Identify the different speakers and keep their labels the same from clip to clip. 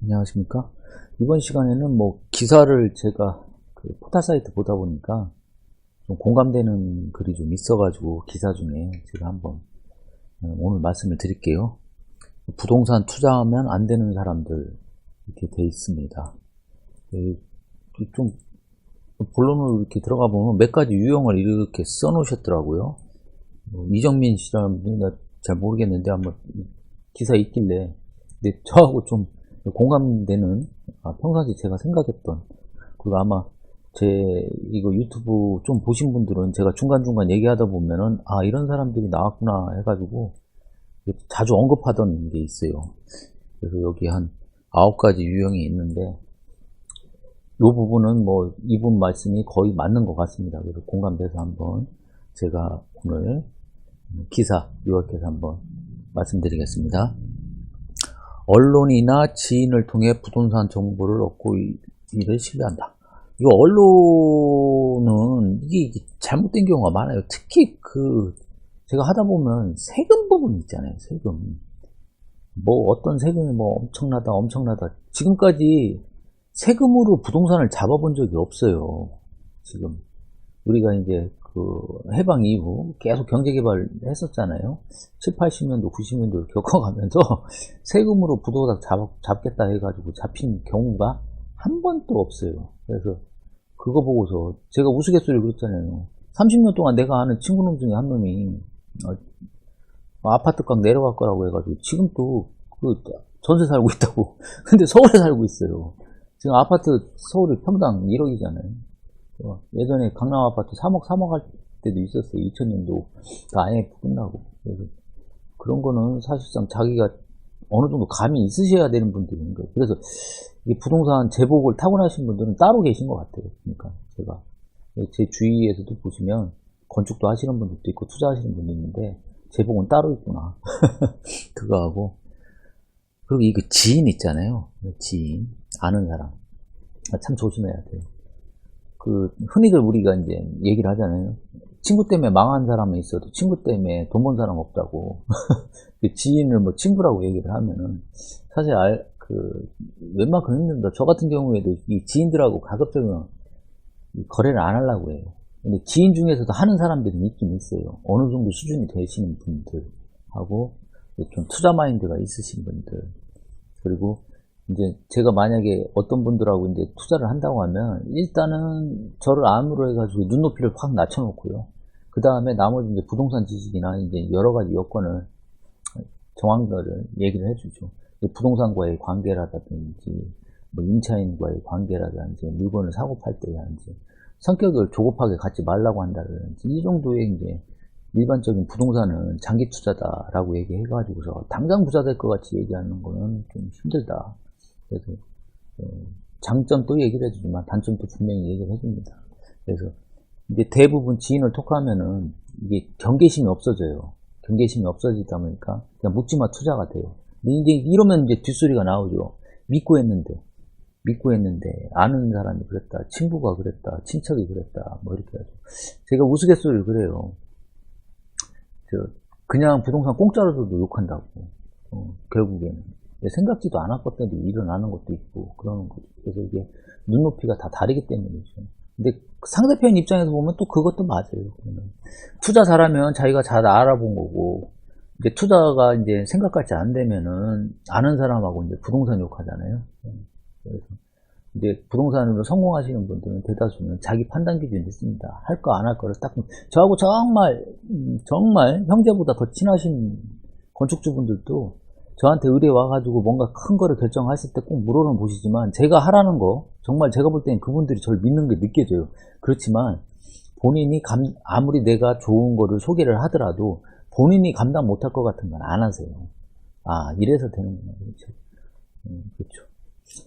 Speaker 1: 안녕하십니까? 이번 시간에는 기사를 제가 그 포털 사이트 보다 보니까 좀 공감되는 글이 좀 있어가지고 기사 중에 제가 한번 오늘 말씀을 드릴게요. 부동산 투자하면 안 되는 사람들 이렇게 돼 있습니다. 좀 본론으로 이렇게 들어가 보면 몇 가지 유형을 이렇게 써놓으셨더라고요. 이정민 씨라는 분이 잘 모르겠는데 한번 기사 있길래 근데 저하고 좀 공감되는 평상시 제가 생각했던 그리고 아마 제 이거 유튜브 좀 보신 분들은 제가 중간중간 얘기하다 보면은 이런 사람들이 나왔구나 해가지고 자주 언급하던 게 있어요. 그래서 여기 한 9가지 유형이 있는데 이 부분은 이분 말씀이 거의 맞는 것 같습니다. 그래서 공감돼서 한번 제가 오늘 기사 요약해서 한번 말씀드리겠습니다. 언론이나 지인을 통해 부동산 정보를 얻고 이를 신뢰한다. 이거 언론은 이게 잘못된 경우가 많아요. 특히 제가 하다 보면 세금 부분 있잖아요. 세금. 어떤 세금이 엄청나다. 지금까지 세금으로 부동산을 잡아본 적이 없어요. 지금 우리가 이제 해방 이후 계속 경제개발 했었잖아요. 7, 80년도, 90년도를 겪어가면서 세금으로 부동산 잡겠다 해가지고 잡힌 경우가 한 번도 없어요. 그래서 그거 보고서 제가 우스갯소리를 그랬잖아요. 30년 동안 내가 아는 친구놈 중에 한 놈이 아파트값 내려갈 거라고 해가지고 지금 또 전세 살고 있다고. 근데 서울에 살고 있어요. 지금 아파트 서울이 평당 1억이잖아요. 예전에 강남 아파트 3억 할 때도 있었어요. 2000년도 IMF 끝나고. 그래서 그런 거는 사실상 자기가 어느 정도 감이 있으셔야 되는 분들인 거예요. 그래서 이 부동산 제복을 타고나신 분들은 따로 계신 것 같아요. 그러니까 제가 제 주위에서도 보시면 건축도 하시는 분들도 있고 투자하시는 분도 있는데 제복은 따로 있구나. 그거하고 그리고 이거 지인 있잖아요. 지인 아는 사람 참 조심해야 돼요. 흔히들 우리가 이제 얘기를 하잖아요. 친구 때문에 망한 사람은 있어도 친구 때문에 돈 번 사람 없다고. 지인을 친구라고 얘기를 하면은 사실 웬만큼 힘듭니다. 저 같은 경우에도 이 지인들하고 가급적이면 거래를 안 하려고 해요. 근데 지인 중에서도 하는 사람들이 있긴 있어요. 어느 정도 수준이 되시는 분들하고 좀 투자 마인드가 있으신 분들. 그리고 이제 제가 만약에 어떤 분들하고 이제 투자를 한다고 하면 일단은 저를 암으로 해가지고 눈높이를 확 낮춰놓고요. 그 다음에 나머지 이제 부동산 지식이나 이제 여러 가지 여건을 정확한 거를 얘기를 해주죠. 부동산과의 관계라든지 임차인과의 관계라든지 물건을 사고 팔 때라든지 성격을 조급하게 갖지 말라고 한다든지 이 정도의 이제 일반적인 부동산은 장기 투자다라고 얘기해가지고서 당장 부자 될 것 같이 얘기하는 거는 좀 힘들다. 그래서 장점도 얘기를 해주지만 단점도 분명히 얘기를 해줍니다. 그래서 이제 대부분 지인을 톡하면은 이게 경계심이 없어져요. 경계심이 없어지다 보니까 그냥 묻지마 투자가 돼요. 이제 이러면 이제 뒷소리가 나오죠. 믿고 했는데 아는 사람이 그랬다, 친구가 그랬다, 친척이 그랬다, 이렇게 하죠. 제가 우스갯소리를 그래요. 그냥 부동산 공짜로 줘도 욕한다고. 결국에는. 생각지도 않았던 일이 일어나는 것도 있고, 그러는 거죠. 그래서 이게 눈높이가 다 다르기 때문이죠. 근데 상대편 입장에서 보면 또 그것도 맞아요. 투자 잘하면 자기가 잘 알아본 거고, 이제 투자가 이제 생각같이 안 되면은 아는 사람하고 이제 부동산 욕하잖아요. 그래서 이제 부동산으로 성공하시는 분들은 대다수는 자기 판단 기준이 있습니다. 할 거 안 할 거를 딱, 저하고 정말 형제보다 더 친하신 건축주분들도 저한테 의뢰 와가지고 뭔가 큰 거를 결정하실 때 꼭 물어는 보시지만 제가 하라는 거 정말 제가 볼 때는 그분들이 저를 믿는 게 느껴져요. 그렇지만 본인이 아무리 내가 좋은 거를 소개를 하더라도 본인이 감당 못할 것 같은 건 안 하세요. 이래서 되는구나. 그렇죠. 그렇죠.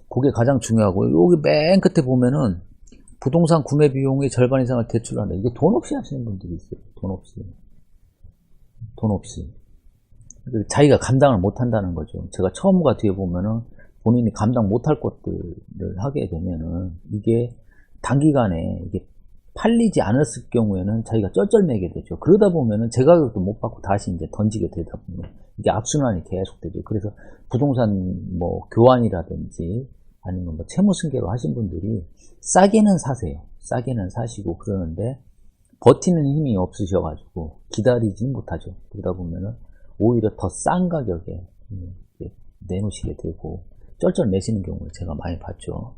Speaker 1: 그게 가장 중요하고 여기 맨 끝에 보면은 부동산 구매 비용의 절반 이상을 대출한다. 이게 돈 없이 하시는 분들이 있어요. 돈 없이. 자기가 감당을 못한다는 거죠. 제가 처음과 뒤에 보면은 본인이 감당 못할 것들을 하게 되면은 이게 단기간에 이게 팔리지 않았을 경우에는 자기가 쩔쩔매게 되죠. 그러다 보면은 제 가격도 못 받고 다시 이제 던지게 되다 보면 이게 악순환이 계속 되죠. 그래서 부동산 뭐 교환이라든지 아니면 뭐 채무승계로 하신 분들이 싸게는 사세요. 싸게는 사시고 그러는데 버티는 힘이 없으셔가지고 기다리지 못하죠. 그러다 보면은 오히려 더 싼 가격에 내놓으시게 되고 쩔쩔 매시는 경우를 제가 많이 봤죠.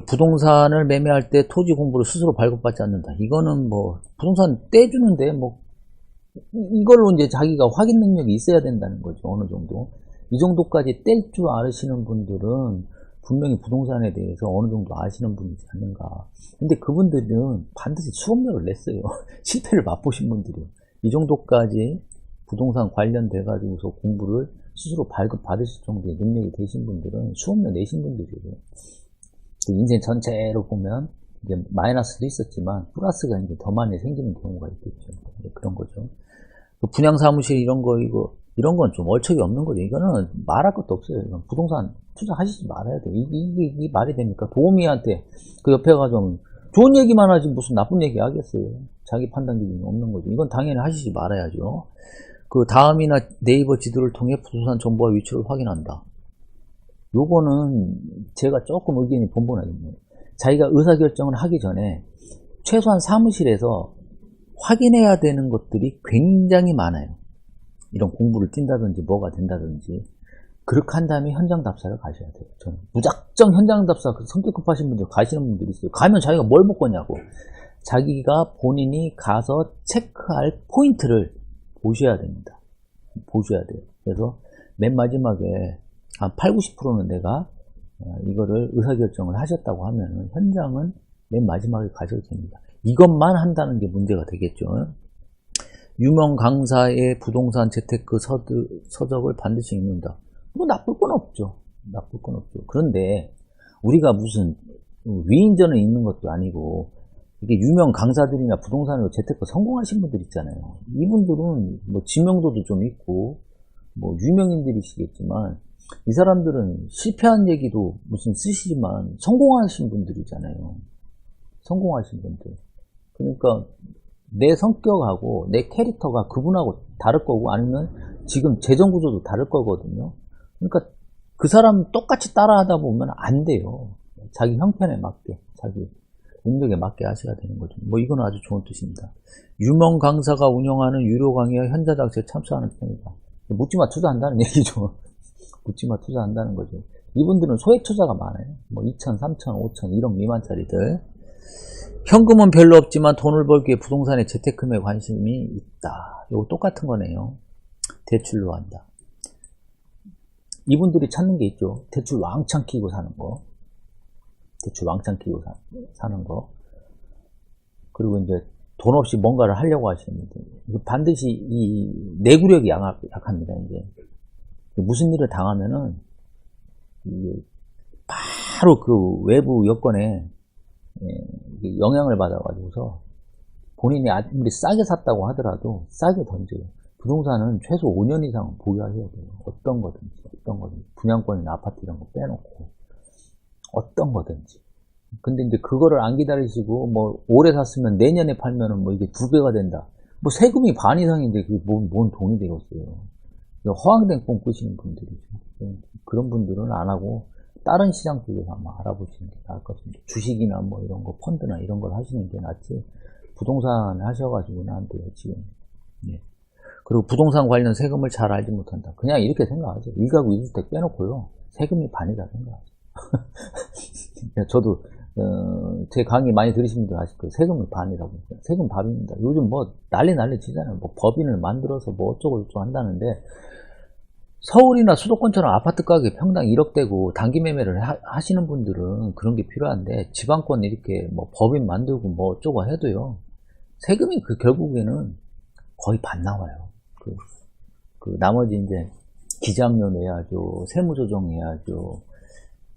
Speaker 1: 부동산을 매매할 때 토지 공부를 스스로 발급받지 않는다. 이거는 뭐 부동산 떼주는데 뭐 이걸로 이제 자기가 확인 능력이 있어야 된다는 거죠. 어느 정도. 이 정도까지 뗄 줄 아시는 분들은 분명히 부동산에 대해서 어느 정도 아시는 분이지 않는가. 근데 그분들은 반드시 수업료를 냈어요. 실패를 맛보신 분들이. 이 정도까지 부동산 관련돼 가지고서 공부를 스스로 발급 받으실 정도의 능력이 되신 분들은 수업료 내신 분들이에요. 인생 전체로 보면 이제 마이너스도 있었지만 플러스가 이제 더 많이 생기는 경우가 있겠죠. 그런 거죠. 분양 사무실 이런 건 좀 얼척이 없는 거죠. 이거는 말할 것도 없어요. 이건 부동산 투자하시지 말아야 돼. 이게 말이 됩니까? 도우미한테 그 옆에 가서 좋은 얘기만 하지 무슨 나쁜 얘기 하겠어요. 자기 판단 기준이 없는 거죠. 이건 당연히 하시지 말아야죠. 그 다음이나 네이버 지도를 통해 부동산 정보와 위치를 확인한다. 요거는 제가 조금 의견이 분분하겠네요. 자기가 의사결정을 하기 전에 최소한 사무실에서 확인해야 되는 것들이 굉장히 많아요. 이런 공부를 뛴다든지 뭐가 된다든지 그렇게 한 다음에 현장 답사를 가셔야 돼요. 저는 무작정 현장 답사 성격 급하신 분들 가시는 분들이 있어요. 가면 자기가 뭘 볼 거냐고. 자기가 본인이 가서 체크할 포인트를 보셔야 됩니다. 보셔야 돼요. 그래서 맨 마지막에 한 80~90%는 내가 이거를 의사결정을 하셨다고 하면 현장은 맨 마지막에 가셔도 됩니다. 이것만 한다는 게 문제가 되겠죠. 유명 강사의 부동산 재테크 서적을 반드시 읽는다. 뭐 나쁠 건 없죠. 나쁠 건 없죠. 그런데 우리가 무슨 위인전을 읽는 것도 아니고 이게 유명 강사들이나 부동산으로 재테크 성공하신 분들 있잖아요. 이분들은 뭐 지명도도 좀 있고 뭐 유명인들이시겠지만 이 사람들은 실패한 얘기도 무슨 쓰시지만 성공하신 분들이잖아요. 성공하신 분들. 그러니까 내 성격하고 내 캐릭터가 그분하고 다를 거고 아니면 지금 재정 구조도 다를 거거든요. 그러니까 그 사람 똑같이 따라 하다 보면 안 돼요. 자기 형편에 맞게, 자기 능력에 맞게 하셔야 되는 거죠. 뭐 이건 아주 좋은 뜻입니다. 유명 강사가 운영하는 유료 강의와 현장 답사에 참석하는 편이다. 묻지마 투자한다는 얘기죠. 묻지마 투자한다는 거죠. 이분들은 소액 투자가 많아요. 뭐 2천, 3천, 5천, 1억 미만짜리들. 현금은 별로 없지만 돈을 벌기 위해 부동산의 재테크에 관심이 있다. 이거 똑같은 거네요. 대출로 한다. 이분들이 찾는 게 있죠. 대출 왕창 끼고 사는 거. 대출 왕창 끼고 사는 거. 그리고 이제 돈 없이 뭔가를 하려고 하시는 분들. 반드시 이 내구력이 약합니다. 이제 무슨 일을 당하면은 바로 그 외부 여건에 영향을 받아가지고서 본인이 아무리 싸게 샀다고 하더라도 싸게 던져요. 부동산은 최소 5년 이상 보유하셔야 돼요. 어떤 거든지. 분양권이나 아파트 이런 거 빼놓고. 어떤 거든지. 근데 이제 그거를 안 기다리시고, 뭐, 올해 샀으면 내년에 팔면은 뭐 이게 2배가 된다. 뭐 세금이 반 이상인데 그게 뭔 돈이 되겠어요. 허황된 꿈 꾸시는 분들이죠. 그런 분들은 안 하고, 다른 시장 쪽에서 한번 알아보시는 게 나을 것 같습니다. 주식이나 뭐 이런 거, 펀드나 이런 걸 하시는 게 낫지. 부동산 하셔가지고는 안 돼요, 지금. 예. 그리고 부동산 관련 세금을 잘 알지 못한다. 그냥 이렇게 생각하죠. 1가구 2주택 빼놓고요. 세금이 반이다 생각하죠. 저도, 제 강의 많이 들으신 분들 아실 거예요. 세금이 반이라고. 세금 밥입니다. 요즘 뭐 난리 치잖아요. 뭐 법인을 만들어서 뭐 어쩌고 한다는데, 서울이나 수도권처럼 아파트 가격이 평당 1억대고 단기 매매를 하시는 분들은 그런 게 필요한데 지방권 이렇게 뭐 법인 만들고 뭐 어쩌고 해도요. 세금이 결국에는 거의 반 나와요. 그 나머지 이제 기장료 내야죠. 세무조정 내야죠.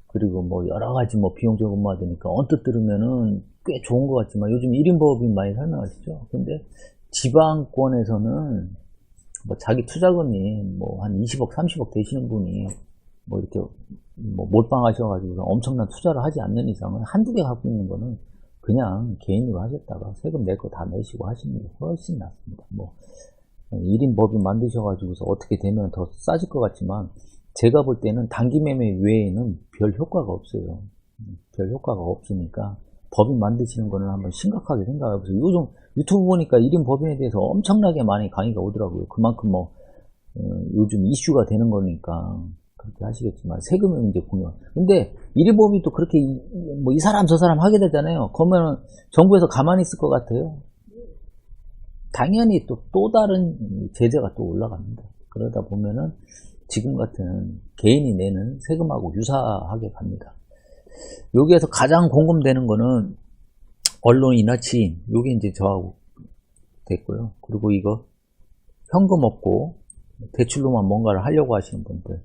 Speaker 1: 그리고 뭐 여러 가지 뭐 비용 저금해야 되니까 언뜻 들으면은 꽤 좋은 것 같지만 요즘 1인 법인 많이 설명하시죠. 근데 지방권에서는 뭐 자기 투자금이 뭐 한 20억, 30억 되시는 분이 뭐 이렇게 뭐 몰빵하셔가지고 엄청난 투자를 하지 않는 이상은 한두 개 갖고 있는 거는 그냥 개인으로 하셨다가 세금 낼 거 다 내시고 하시는 게 훨씬 낫습니다. 뭐 1인 법인 만드셔가지고서 어떻게 되면 더 싸질 것 같지만, 제가 볼 때는 단기 매매 외에는 별 효과가 없어요. 별 효과가 없으니까 법인 만드시는 거는 한번 심각하게 생각해보세요. 요즘 유튜브 보니까 1인 법인에 대해서 엄청나게 많이 강의가 오더라고요. 그만큼 요즘 이슈가 되는 거니까 그렇게 하시겠지만, 세금의 문제 보면. 근데 1인 법인이 또 그렇게 이 사람 저 사람 하게 되잖아요. 그러면 정부에서 가만히 있을 것 같아요? 당연히 또 다른 제재가 또 올라갑니다. 그러다 보면은 지금 같은 개인이 내는 세금하고 유사하게 갑니다. 여기에서 가장 공감되는 거는 언론이나 지인, 요게 이제 저하고 됐고요. 그리고 이거 현금 없고 대출로만 뭔가를 하려고 하시는 분들,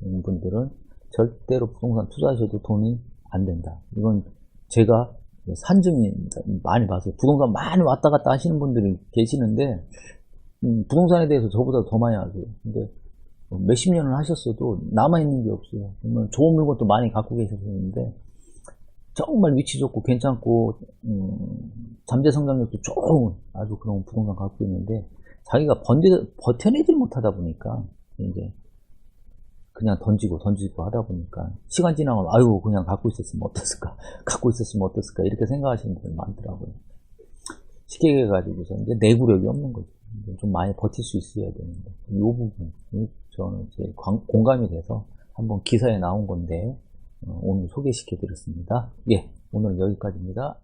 Speaker 1: 이런 분들은 절대로 부동산 투자하셔도 돈이 안 된다. 이건 제가 산증이 많이 봤어요. 부동산 많이 왔다 갔다 하시는 분들이 계시는데, 부동산에 대해서 저보다 더 많이 아세요. 근데 몇십 년을 하셨어도 남아있는 게 없어요. 정말 좋은 물건도 많이 갖고 계셨는데, 정말 위치 좋고 괜찮고 잠재 성장력도 좋은 아주 그런 부동산 갖고 있는데, 자기가 버텨내질 못하다 보니까 이제 그냥 던지고 하다 보니까 시간 지나면 아유 그냥 갖고 있었으면 어땠을까 이렇게 생각하시는 분들 많더라고요. 쉽게 해가지고서 이제 내구력이 없는 거죠. 좀 많이 버틸 수 있어야 되는데, 이 부분 저는 제 공감이 돼서 한번 기사에 나온 건데 오늘 소개시켜 드렸습니다. 예, 오늘 여기까지입니다.